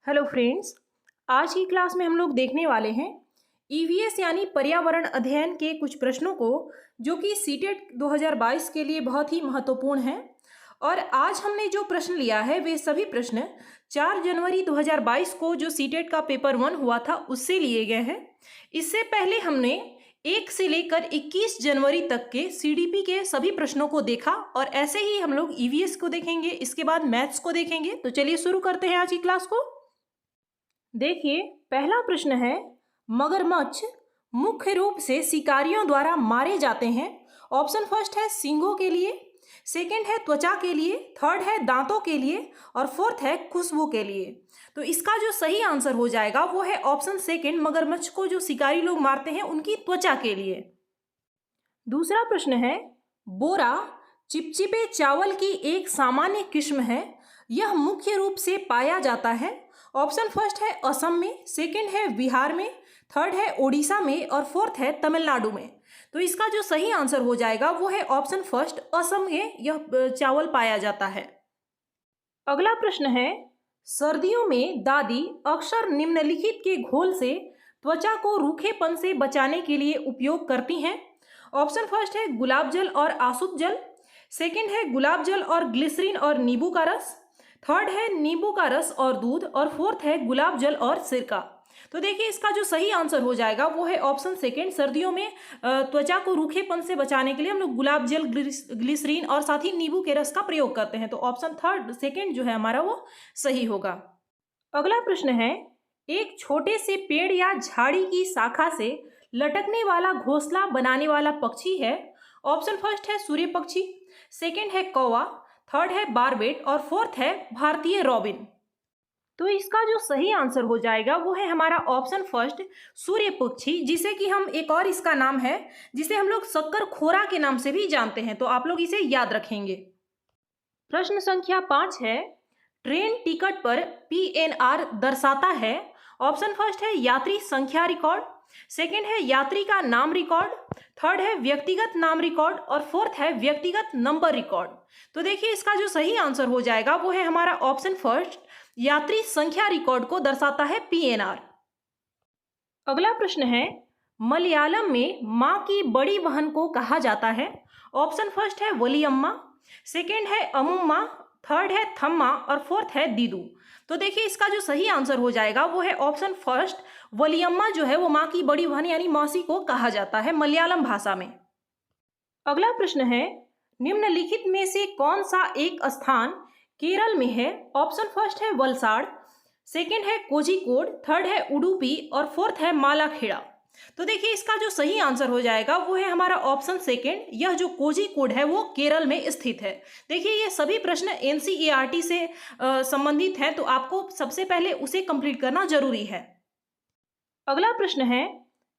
Hello friends. आज की class में हम लोग देखने वाले हैं ईवीएस यानी पर्यावरण अध्ययन के कुछ प्रश्नों को, जो कि सीटेट 2022 के लिए बहुत ही महत्वपूर्ण हैं। और आज हमने जो प्रश्न लिया है वे सभी प्रश्न 4 जनवरी 2022 को जो सीटेट का पेपर 1 हुआ था उससे लिए गए हैं। इससे पहले हमने 1 से लेकर 21 जनवरी तक के सीडीपी के सभी प्रश्नों को देखा, और ऐसे ही हम लोग ईवीएस को देखेंगे, इसके बाद मैथ्स को देखेंगे। तो चलिए शुरू करते हैं आज की क्लास को। देखिए, पहला प्रश्न है, मगरमच्छ मुख्य रूप से शिकारियों द्वारा मारे जाते हैं। ऑप्शन फर्स्ट है सींगों के लिए, सेकंड है त्वचा के लिए, थर्ड है दांतों के लिए, और फोर्थ है खुशबू के लिए। तो इसका जो सही आंसर हो जाएगा वो है ऑप्शन सेकंड, मगरमच्छ को जो शिकारी लोग मारते हैं उनकी त्वचा के लिए। दूसरा प्रश्न है, बोरा चिपचिपे चावल की एक सामान्य किस्म है। यह मुख्य रूप से पाया जाता है। ऑप्शन फर्स्ट है असम में, सेकंड है बिहार में, थर्ड है ओडिशा में, और फोर्थ है तमिलनाडु में। तो इसका जो सही आंसर हो जाएगा वो है ऑप्शन फर्स्ट, असम में यह चावल पाया जाता है। अगला प्रश्न है, सर्दियों में दादी अक्सर निम्नलिखित के घोल से त्वचा को रूखेपन से बचाने के लिए उपयोग करती हैं। ऑप्शन फर्स्ट है गुलाब जल और आसुत जल, सेकंड है गुलाब जल और ग्लिसरीन और नींबू का रस, थर्ड है नींबू का रस और दूध, और फोर्थ है गुलाब जल और सिरका। तो देखिए, इसका जो सही आंसर हो जाएगा वो है ऑप्शन सेकंड, सर्दियों में त्वचा को रूखेपन से बचाने के लिए हम लोग गुलाब जल, ग्लिसरीन और साथ ही नींबू के रस का प्रयोग करते हैं। तो ऑप्शन थर्ड सेकंड जो है हमारा वो सही होगा। अगला प्रश्न है, एक छोटे से पेड़ या झाड़ी की शाखा से लटकने वाला घोंसला बनाने वाला पक्षी है। ऑप्शन फर्स्ट है सूर्य पक्षी, सेकंड है कौवा, थर्ड है बारबेट, और फोर्थ है भारतीय रॉबिन। तो इसका जो सही आंसर हो जाएगा वो है हमारा ऑप्शन फर्स्ट, सूर्य पक्षी, जिसे कि हम एक और इसका नाम है जिसे हम लोग शक्कर खोरा के नाम से भी जानते हैं। तो आप लोग इसे याद रखेंगे। प्रश्न संख्या 5 है, ट्रेन टिकट पर PNR दर्शाता है। ऑप्शन फर्स्ट है यात्री संख्या रिकॉर्ड, सेकंड है यात्री का नाम रिकॉर्ड, थर्ड है व्यक्तिगत नाम रिकॉर्ड, और फोर्थ है व्यक्तिगत नंबर रिकॉर्ड। तो देखिए, इसका जो सही आंसर हो जाएगा वो है हमारा ऑप्शन फर्स्ट, यात्री संख्या रिकॉर्ड को दर्शाता है PNR। अगला प्रश्न है, मलयालम में माँ की बड़ी बहन को कहा जाता है। ऑप्शन फर्स्ट है वलियम्मा, सेकंड है अमुम्मा, थर्ड है थम्मा, और फोर्थ है दीदू। तो देखिए, इसका जो सही आंसर हो जाएगा वो है ऑप्शन फर्स्ट, वलियम्मा जो है वो माँ की बड़ी बहन यानी मौसी को कहा जाता है मलयालम भाषा में। अगला प्रश्न है, निम्नलिखित में से कौन सा एक स्थान केरल में है। ऑप्शन फर्स्ट है वलसाड़, सेकंड है कोझिकोड, थर्ड है उडुपी, और फोर्थ है मालाखेड़ा। तो देखिए, इसका जो सही आंसर हो जाएगा वो है हमारा ऑप्शन सेकंड, यह जो कोझिकोड है वो केरल में स्थित है। देखिए, ये सभी प्रश्न NCERT से संबंधित हैं, तो आपको सबसे पहले उसे कंप्लीट करना जरूरी है। अगला प्रश्न है,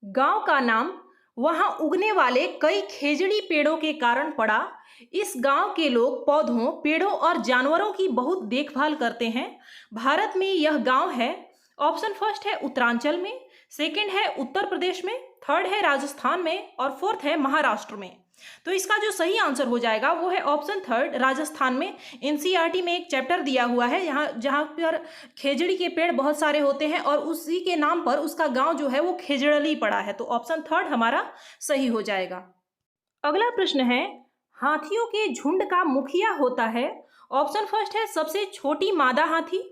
गांव का नाम वहां उगने वाले कई खेजड़ी पेड़ों के कारण पड़ा। इस गांव के लोग पौधों, पेड़ों और जानवरों की बहुत देखभाल करते हैं। भारत में यह गांव है। ऑप्शन फर्स्ट है उत्तरांचल में, सेकंड है उत्तर प्रदेश में, थर्ड है राजस्थान में, और फोर्थ है महाराष्ट्र में। तो इसका जो सही आंसर हो जाएगा वो है ऑप्शन थर्ड, राजस्थान में। NCERT में एक चैप्टर दिया हुआ है जहाँ पर खेजड़ी के पेड़ बहुत सारे होते हैं, और उसी के नाम पर उसका गांव जो है वो खेजड़ली पड़ा है। तो ऑप्शन थर्ड हमारा सही हो जाएगा। अगला प्रश्न है, हाथियों के झुंड का मुखिया होता है। ऑप्शन फर्स्ट है सबसे छोटी मादा हाथी,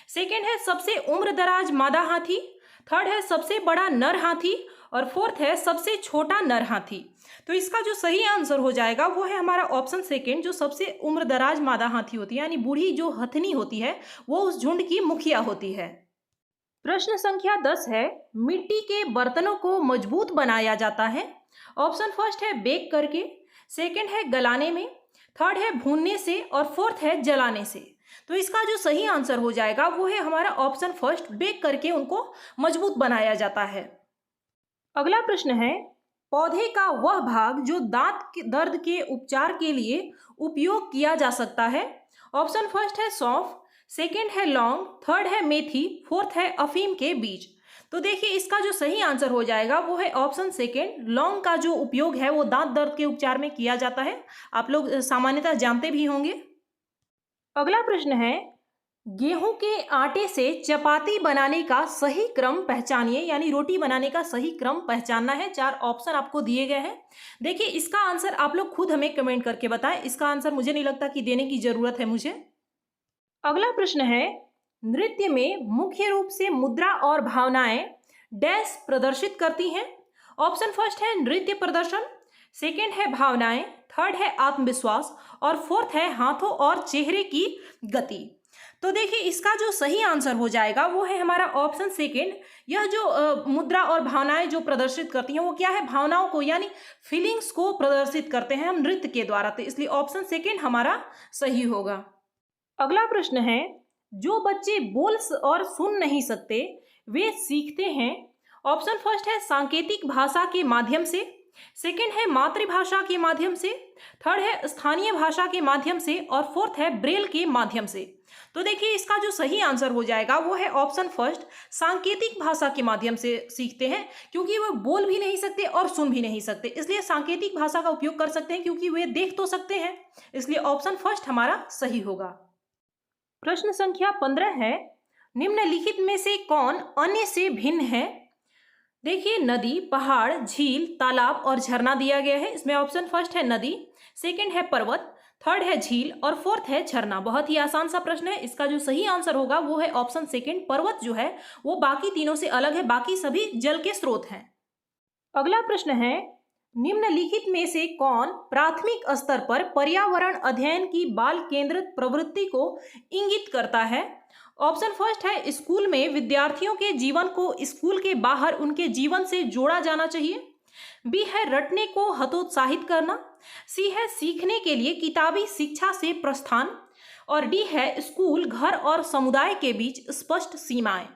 सेकंड है सबसे उम्रदराज मादा हाथी, थर्ड है सबसे बड़ा नर हाथी, और फोर्थ है सबसे छोटा नर हाथी। तो इसका जो सही आंसर हो जाएगा वो है हमारा ऑप्शन सेकंड, जो सबसे उम्रदराज मादा हाथी होती है, यानी बूढ़ी जो हथनी होती है वो उस झुंड की मुखिया होती है। प्रश्न संख्या 10 है, मिट्टी के बर्तनों को मजबूत बनाया जाता है। ऑप्शन फर्स्ट है बेक करके, सेकंड है गलाने में, थर्ड है भूनने से, और फोर्थ है जलाने से। तो इसका जो सही आंसर हो जाएगा वो है हमारा ऑप्शन फर्स्ट, बेक करके उनको मजबूत बनाया जाता है। अगला प्रश्न है, पौधे का वह भाग जो दांत के दर्द के उपचार के लिए उपयोग किया जा सकता है। ऑप्शन फर्स्ट है सौंफ, सेकंड है लौंग, थर्ड है मेथी, फोर्थ है अफीम के बीज। तो देखिए, इसका जो सही आंसर हो जाएगा वो है ऑप्शन सेकंड, लौंग का जो उपयोग है वो दांत दर्द के उपचार में किया जाता है। आप लोग सामान्यतः जानते भी होंगे। अगला प्रश्न है, गेहूं के आटे से चपाती बनाने का सही क्रम पहचानिए, यानी रोटी बनाने का सही क्रम पहचानना है। 4 ऑप्शन आपको दिए गए हैं। देखिए, इसका आंसर आप लोग खुद हमें कमेंट करके बताएं। इसका आंसर मुझे नहीं लगता कि देने की जरूरत है मुझे। अगला प्रश्न है, नृत्य में मुख्य रूप से मुद्रा और भावनाएं डैश प्रदर्शित करती हैं। ऑप्शन फर्स्ट है नृत्य प्रदर्शन, सेकंड है भावनाएं, थर्ड है आत्मविश्वास और फोर्थ है हाथों और चेहरे की गति। तो देखिए, इसका जो सही आंसर हो जाएगा वो है हमारा ऑप्शन सेकंड। यह जो मुद्रा और भावनाएं जो प्रदर्शित करती हैं वो क्या है, भावनाओं को यानी फीलिंग्स को प्रदर्शित करते हैं हम नृत्य के द्वारा। तो इसलिए ऑप्शन सेकंड हमारा सही होगा। अगला प्रश्न है, जो बच्चे बोल और सुन नहीं सकते वे सीखते हैं। ऑप्शन फर्स्ट है सांकेतिक भाषा के माध्यम से, सेकंड है मातृभाषा के माध्यम से, थर्ड है स्थानीय भाषा के माध्यम से और फोर्थ है ब्रेल के माध्यम से। तो देखिए, इसका जो सही आंसर हो जाएगा वो है ऑप्शन फर्स्ट, सांकेतिक भाषा के माध्यम से सीखते हैं, क्योंकि वह बोल भी नहीं सकते और सुन भी नहीं सकते, इसलिए सांकेतिक भाषा का उपयोग कर सकते हैं, क्योंकि वे देख तो सकते हैं। इसलिए ऑप्शन फर्स्ट हमारा सही होगा। प्रश्न संख्या 15 है, निम्नलिखित में से कौन अन्य से भिन्न है। देखिए, नदी, पहाड़, झील, तालाब और झरना दिया गया है। इसमें ऑप्शन फर्स्ट है नदी, सेकंड है पर्वत, थर्ड है झील और फोर्थ है झरना। बहुत ही आसान सा प्रश्न है। इसका जो सही आंसर होगा वो है ऑप्शन सेकंड, पर्वत जो है वो बाकी तीनों से अलग है, बाकी सभी जल के स्रोत हैं। अगला प्रश्न है, निम्नलिखित में से कौन प्राथमिक स्तर पर पर्यावरण अध्ययन की बाल केंद्रित प्रवृत्ति को इंगित करता है। ऑप्शन फर्स्ट है स्कूल में विद्यार्थियों के जीवन को स्कूल के बाहर उनके जीवन से जोड़ा जाना चाहिए, बी है रटने को हतोत्साहित करना, सी है सीखने के लिए किताबी शिक्षा से प्रस्थान और डी है स्कूल, घर और समुदाय के बीच स्पष्ट सीमाएं।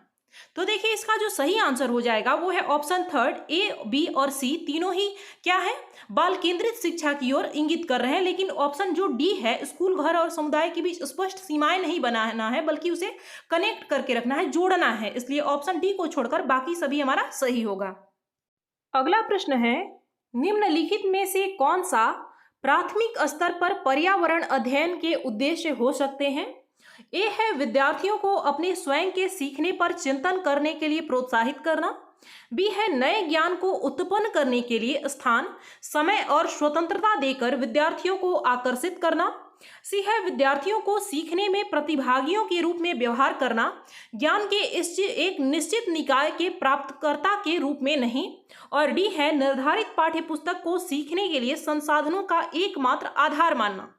तो देखिए, इसका जो सही आंसर हो जाएगा वो है ऑप्शन थर्ड, ए, बी और सी तीनों ही क्या है, बाल केंद्रित शिक्षा की ओर इंगित कर रहे हैं। लेकिन ऑप्शन जो डी है, स्कूल, घर और समुदाय के बीच स्पष्ट सीमाएं नहीं बनाना है, बल्कि उसे कनेक्ट करके रखना है, जोड़ना है। इसलिए ऑप्शन डी को छोड़कर बाकी सभी हमारा सही होगा। अगला प्रश्न है, निम्नलिखित में से कौन सा प्राथमिक स्तर पर पर्यावरण अध्ययन के उद्देश्य हो सकते हैं। ए है विद्यार्थियों को अपने स्वयं के सीखने पर चिंतन करने के लिए प्रोत्साहित करना, बी है नए ज्ञान को उत्पन्न करने के लिए स्थान, समय और स्वतंत्रता देकर विद्यार्थियों को आकर्षित करना, सी है विद्यार्थियों को सीखने में प्रतिभागियों के रूप में व्यवहार करना, ज्ञान के एक निश्चित निकाय के प्राप्तकर्ता के रूप में नहीं, और डी है निर्धारित पाठ्यपुस्तक को सीखने के लिए संसाधनों का एकमात्र आधार मानना।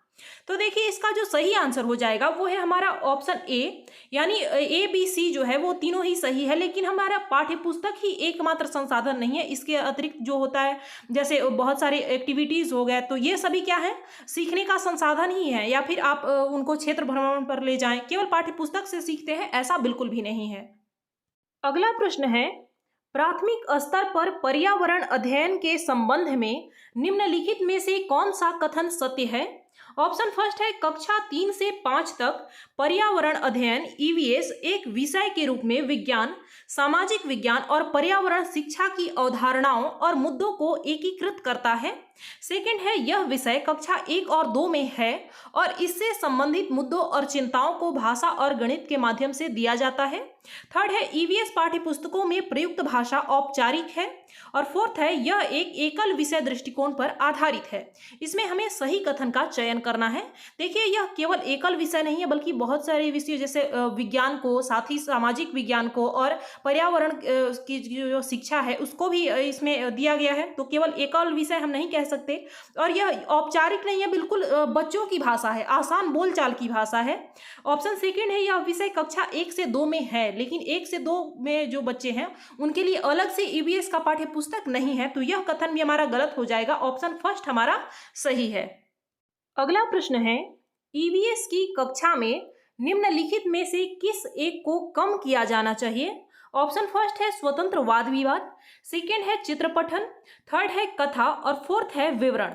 तो देखिए, इसका जो सही आंसर हो जाएगा वो है हमारा ऑप्शन ए, यानी ए, बी, सी जो है वो तीनों ही सही है। लेकिन हमारा पाठ्यपुस्तक ही एकमात्र संसाधन नहीं है, इसके अतिरिक्त जो होता है जैसे बहुत सारे एक्टिविटीज हो गए, तो ये सभी क्या है, सीखने का संसाधन ही है। या फिर आप उनको क्षेत्र भ्रमण पर ले जाएं, केवल पाठ्यपुस्तक से सीखते हैं ऐसा बिल्कुल भी नहीं है। अगला प्रश्न है, प्राथमिक स्तर पर पर्यावरण अध्ययन के संबंध में निम्नलिखित में से कौन सा कथन सत्य है। ऑप्शन फर्स्ट है कक्षा 3 से 5 तक पर्यावरण अध्ययन ईवीएस एक विषय के रूप में विज्ञान, सामाजिक विज्ञान और पर्यावरण शिक्षा की अवधारणाओं और मुद्दों को एकीकृत करता है। सेकंड है यह विषय कक्षा 1 और 2 में है और इससे संबंधित मुद्दों और चिंताओं को भाषा और गणित के माध्यम से दिया जाता है। थर्ड है ईवीएस पाठ्यपुस्तकों में प्रयुक्त भाषा औपचारिक है और फोर्थ है यह एक एकल विषय दृष्टिकोण पर आधारित है। इसमें हमें सही कथन का चयन करना है। देखिए, यह केवल एकल विषय नहीं है बल्कि बहुत सारे विषय जैसे विज्ञान को, साथ ही सामाजिक विज्ञान को और पर्यावरण की जो शिक्षा है उसको भी इसमें दिया गया है। तो केवल एकल विषय हम नहीं कह सकते। और यह औपचारिक नहीं है, बिल्कुल बच्चों की भाषा है, आसान बोलचाल की भाषा है। ऑप्शन सेकंड है यह विषय कक्षा 1 से 2 में है, लेकिन 1 से 2 में जो बच्चे हैं उनके लिए अलग से ईवीएस का पाठ्य पुस्तक नहीं है। तो यह कथन भी हमारा गलत हो जाएगा। ऑप्शन फर्स्ट हमारा सही है। अगला प्रश्न है, ईवीएस की कक्षा में निम्नलिखित में से किस एक को कम किया जाना चाहिए। ऑप्शन फर्स्ट है स्वतंत्र वाद विवाद, सेकेंड है चित्रपठन, थर्ड है कथा और फोर्थ है विवरण।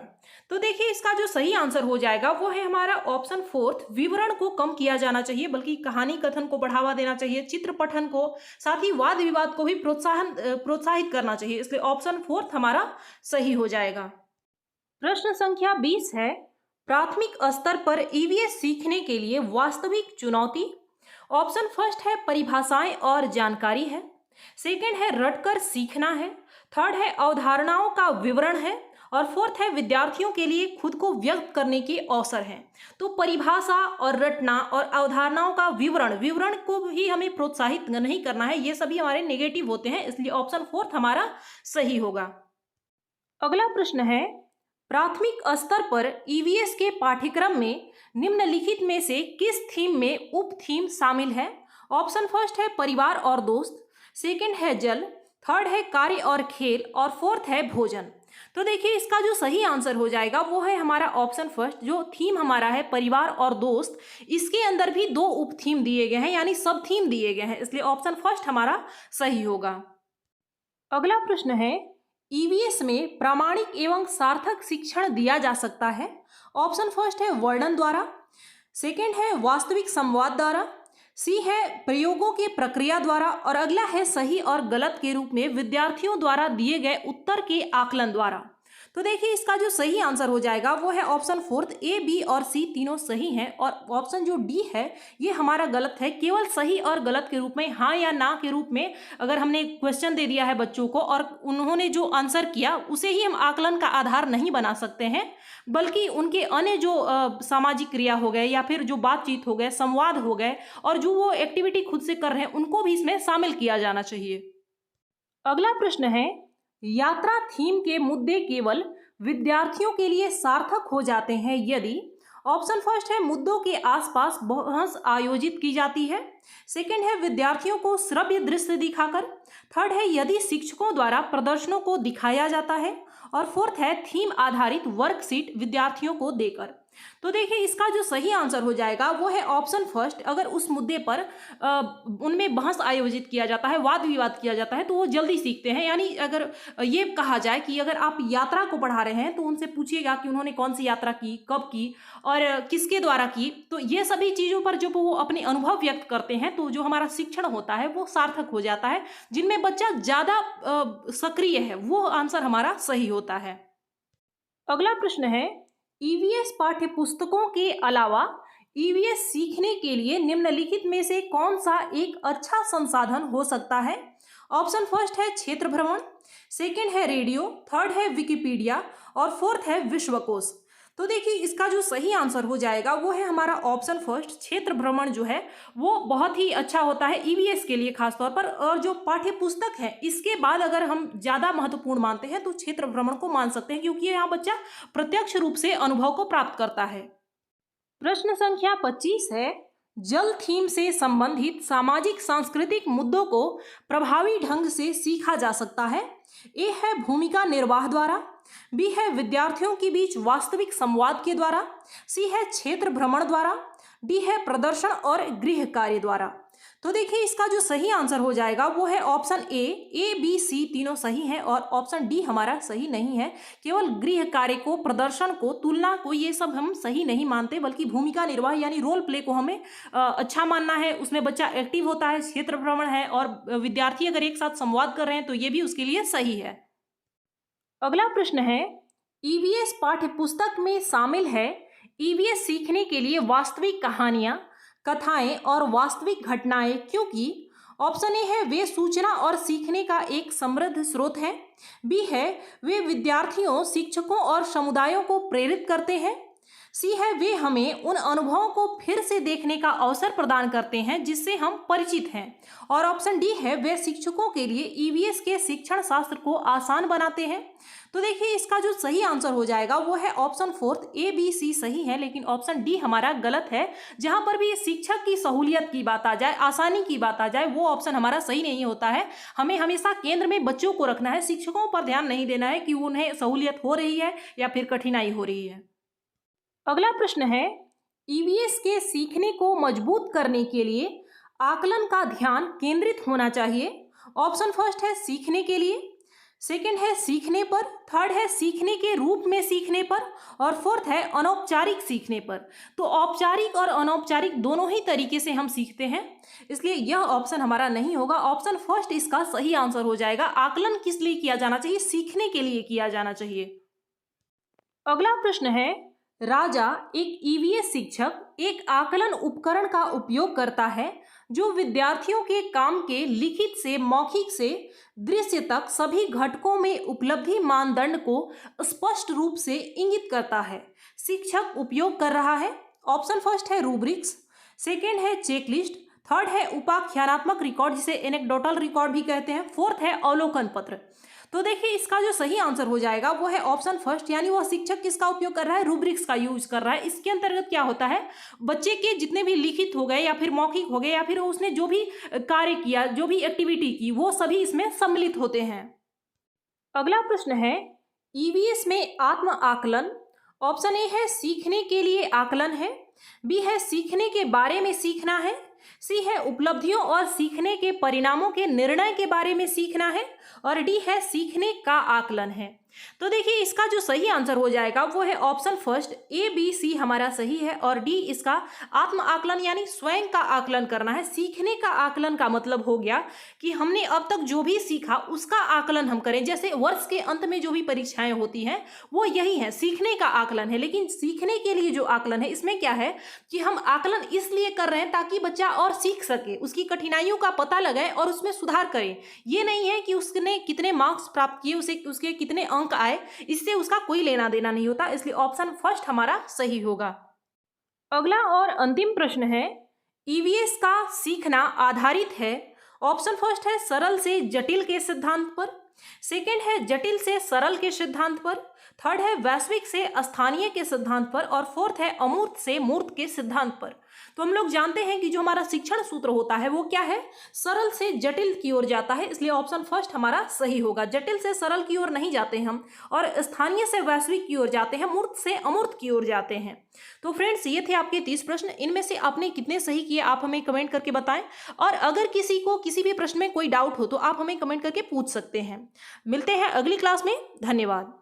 तो देखिए, इसका जो सही आंसर हो जाएगा वो है हमारा ऑप्शन फोर्थ, विवरण को कम किया जाना चाहिए, बल्कि कहानी कथन को बढ़ावा देना चाहिए, चित्रपठन को, साथ ही वाद विवाद को भी प्रोत्साहित करना चाहिए। इसलिए ऑप्शन फोर्थ हमारा सही हो जाएगा। प्रश्न संख्या 20 है, प्राथमिक स्तर पर ईवीएस सीखने के लिए वास्तविक चुनौती। ऑप्शन फर्स्ट है परिभाषाएं और जानकारी है। सेकंड है रटकर सीखना है। थर्ड है अवधारणाओं का विवरण है। और फोर्थ है विद्यार्थियों के लिए खुद को व्यक्त करने के अवसर हैं। तो परिभाषा और रटना और अवधारणाओं का विवरण को भी हमें प्रोत्साहित नहीं करना है, ये सभी हमारे नेगेटिव होते हैं, इसलिए ऑप्शन फोर्थ हमारा सही होगा। अगला प्रश्न है प्राथमिक स्तर पर ईवीएस के पाठ्यक्रम में निम्नलिखित में से किस थीम में उप थीम शामिल है? ऑप्शन फर्स्ट है परिवार और दोस्त, सेकंड है जल, थर्ड है कार्य और खेल और फोर्थ है भोजन। तो देखिए इसका जो सही आंसर हो जाएगा वो है हमारा ऑप्शन फर्स्ट, जो थीम हमारा है परिवार और दोस्त, इसके अंदर भी दो उप थीम दिए गए हैं, यानी सब थीम दिए गए हैं, इसलिए ऑप्शन फर्स्ट हमारा सही होगा। अगला प्रश्न है ईवीएस में प्रामाणिक एवं सार्थक शिक्षण दिया जा सकता है। ऑप्शन फर्स्ट है वर्णन द्वारा, सेकंड है वास्तविक संवाद द्वारा, सी है प्रयोगों के प्रक्रिया द्वारा और अगला है सही और गलत के रूप में विद्यार्थियों द्वारा दिए गए उत्तर के आकलन द्वारा। तो देखिए इसका जो सही आंसर हो जाएगा वो है ऑप्शन फोर्थ, ए बी और सी तीनों सही हैं और ऑप्शन जो डी है ये हमारा गलत है। केवल सही और गलत के रूप में, हाँ या ना के रूप में अगर हमने क्वेश्चन दे दिया है बच्चों को और उन्होंने जो आंसर किया उसे ही हम आकलन का आधार नहीं बना सकते हैं, बल्कि उनके अन्य जो सामाजिक क्रिया हो गए या फिर जो बातचीत हो गए, संवाद हो गए और जो वो एक्टिविटी खुद से कर रहे हैं उनको भी इसमें शामिल किया जाना चाहिए। अगला प्रश्न है यात्रा थीम के मुद्दे केवल विद्यार्थियों के लिए सार्थक हो जाते हैं यदि। ऑप्शन फर्स्ट है मुद्दों के आसपास बहस आयोजित की जाती है, सेकंड है विद्यार्थियों को श्रव्य दृश्य दिखाकर, थर्ड है यदि शिक्षकों द्वारा प्रदर्शनों को दिखाया जाता है और फोर्थ है थीम आधारित वर्कशीट विद्यार्थियों को देकर। तो देखिए इसका जो सही आंसर हो जाएगा वो है ऑप्शन फर्स्ट, अगर उस मुद्दे पर उनमें बहस आयोजित किया जाता है, वाद विवाद किया जाता है तो वो जल्दी सीखते हैं। यानी अगर ये कहा जाए कि अगर आप यात्रा को पढ़ा रहे हैं तो उनसे पूछिएगा कि उन्होंने कौन सी यात्रा की, कब की और किसके द्वारा की, तो ये सभी चीज़ों पर जब वो अपने अनुभव व्यक्त करते हैं तो जो हमारा शिक्षण होता है वो सार्थक हो जाता है। जिनमें बच्चा ज़्यादा सक्रिय है वो आंसर हमारा सही होता है। अगला प्रश्न है ईवीएस पाठ्य पुस्तकों के अलावा ईवीएस सीखने के लिए निम्नलिखित में से कौन सा एक अच्छा संसाधन हो सकता है? ऑप्शन फर्स्ट है क्षेत्र भ्रमण, सेकंड है रेडियो, थर्ड है विकिपीडिया और फोर्थ है विश्वकोश। तो देखिए इसका जो सही आंसर हो जाएगा वो है हमारा ऑप्शन फर्स्ट, क्षेत्र भ्रमण जो है वो बहुत ही अच्छा होता है ईवीएस के लिए खासतौर पर। और जो पाठ्य पुस्तक है इसके बाद अगर हम ज़्यादा महत्वपूर्ण मानते हैं तो क्षेत्र भ्रमण को मान सकते हैं, क्योंकि यहाँ बच्चा प्रत्यक्ष रूप से अनुभव को प्राप्त करता है। प्रश्न संख्या 25 है जल थीम से संबंधित सामाजिक सांस्कृतिक मुद्दों को प्रभावी ढंग से सीखा जा सकता है। ए है भूमिका निर्वाह द्वारा, बी है विद्यार्थियों के बीच वास्तविक संवाद के द्वारा, सी है क्षेत्र भ्रमण द्वारा, डी है प्रदर्शन और गृह कार्य द्वारा। तो देखिए इसका जो सही आंसर हो जाएगा वो है ऑप्शन ए बी सी तीनों सही हैं और ऑप्शन डी हमारा सही नहीं है। केवल गृह कार्य को, प्रदर्शन को, तुलना को, ये सब हम सही नहीं मानते, बल्कि भूमिका निर्वाह यानी रोल प्ले को हमें अच्छा मानना है। उसमें बच्चा एक्टिव होता है, क्षेत्र भ्रमण है और विद्यार्थी अगर एक साथ संवाद कर रहे हैं तो ये भी उसके लिए सही है। अगला प्रश्न है ईवीएस पाठ्य पुस्तक में शामिल है ईवीएस सीखने के लिए वास्तविक कहानियां, कथाएं और वास्तविक घटनाएं क्योंकि। ऑप्शन ए है वे सूचना और सीखने का एक समृद्ध स्रोत है, बी है वे विद्यार्थियों, शिक्षकों और समुदायों को प्रेरित करते हैं, सी है वे हमें उन अनुभवों को फिर से देखने का अवसर प्रदान करते हैं जिससे हम परिचित हैं, और ऑप्शन डी है वे शिक्षकों के लिए ईवीएस के शिक्षण शास्त्र को आसान बनाते हैं। तो देखिए इसका जो सही आंसर हो जाएगा वो है option fourth, A B C सही है, लेकिन ऑप्शन डी हमारा गलत है। जहां पर भी शिक्षक की सहूलियत की बात आ जाए, आसानी की बात आ जाए, वो ऑप्शन हमारा सही नहीं होता है। हमें हमेशा केंद्र में बच्चों को रखना है, शिक्षकों पर ध्यान नहीं देना है कि उन्हें सहूलियत हो रही है या फिर कठिनाई हो रही है। अगला प्रश्न है ईवीएस के सीखने को मजबूत करने के लिए आकलन का ध्यान केंद्रित होना चाहिए। ऑप्शन फर्स्ट है सीखने के लिए, सेकंड है सीखने पर, थर्ड है सीखने के रूप में सीखने पर और फोर्थ है अनौपचारिक सीखने पर। तो औपचारिक और अनौपचारिक दोनों ही तरीके से हम सीखते हैं, इसलिए यह ऑप्शन हमारा नहीं होगा। ऑप्शन फर्स्ट इसका सही आंसर हो जाएगा। आकलन किस लिए किया जाना चाहिए? सीखने के लिए किया जाना चाहिए। अगला प्रश्न है राजा एक ईवीएस शिक्षक एक आकलन उपकरण का उपयोग करता है जो विद्यार्थियों के काम के लिखित से मौखिक से दृश्य तक सभी घटकों में उपलब्धि मानदंड को स्पष्ट रूप से इंगित करता है। शिक्षक उपयोग कर रहा है। ऑप्शन फर्स्ट है रूब्रिक्स, सेकेंड है चेकलिस्ट, थर्ड है उपाख्यानात्मक रिकॉर्ड जिसे एनेक्डोटल रिकॉर्ड भी कहते हैं, फोर्थ है अवलोकन पत्र। तो देखिए इसका जो सही आंसर हो जाएगा वो है ऑप्शन फर्स्ट, यानी वह शिक्षक किसका उपयोग कर रहा है, रूब्रिक्स का यूज कर रहा है। इसके अंतर्गत क्या होता है, बच्चे के जितने भी लिखित हो गए या फिर मौखिक हो गए या फिर उसने जो भी कार्य किया, जो भी एक्टिविटी की, वो सभी इसमें सम्मिलित होते हैं। अगला प्रश्न है ईवीएस में आत्म आकलन। ऑप्शन ए है सीखने के लिए आकलन है, बी है सीखने के बारे में सीखना है, सी है उपलब्धियों और सीखने के परिणामों के निर्णय के बारे में सीखना है, और डी है सीखने का आकलन है। तो देखिए इसका जो सही आंसर हो जाएगा वो है option first, A B C हमारा सही है, और डी इसका आत्म आकलन यानी स्वयं का आकलन करना है। सीखने का आकलन का मतलब हो गया कि हमने अब तक जो भी सीखा उसका आकलन हम करें। जैसे वर्ष के अंत में जो भी परीक्षाएं होती हैं वो यही है, सीखने का आकलन है। लेकिन सीखने के लिए जो आकलन है इसमें क्या है कि हम आकलन इसलिए कर रहे हैं ताकि बच्चा और सीख सके, उसकी कठिनाइयों का पता लगाए और उसमें सुधार करे। ये नहीं है कि उसने कितने मार्क्स प्राप्त किए, उसके कितने अंक आए, इससे उसका कोई लेना देना नहीं होता। इसलिए ऑप्शन फर्स्ट हमारा सही होगा। अगला और अंतिम प्रश्न है ईवीएस का सीखना आधारित है। ऑप्शन फर्स्ट है सरल से जटिल के सिद्धांत पर, सेकंड है जटिल से सरल के सिद्धांत पर, थर्ड है वैश्विक से स्थानीय के सिद्धांत पर, और फोर्थ है अमूर्त से मूर्त के सिद्धांत पर। तो हम लोग जानते हैं कि जो हमारा शिक्षण सूत्र होता है वो क्या है, सरल से जटिल की ओर जाता है। इसलिए ऑप्शन फर्स्ट हमारा सही होगा। जटिल से सरल की ओर नहीं जाते हम, और स्थानीय से वैश्विक की ओर जाते हैं, मूर्त से अमूर्त की ओर जाते हैं। तो फ्रेंड्स ये थे आपके 30 प्रश्न। इनमें से आपने कितने सही किए आप हमें कमेंट करके बताएं, और अगर किसी को किसी भी प्रश्न में कोई डाउट हो तो आप हमें कमेंट करके पूछ सकते हैं। मिलते हैं अगली क्लास में। धन्यवाद।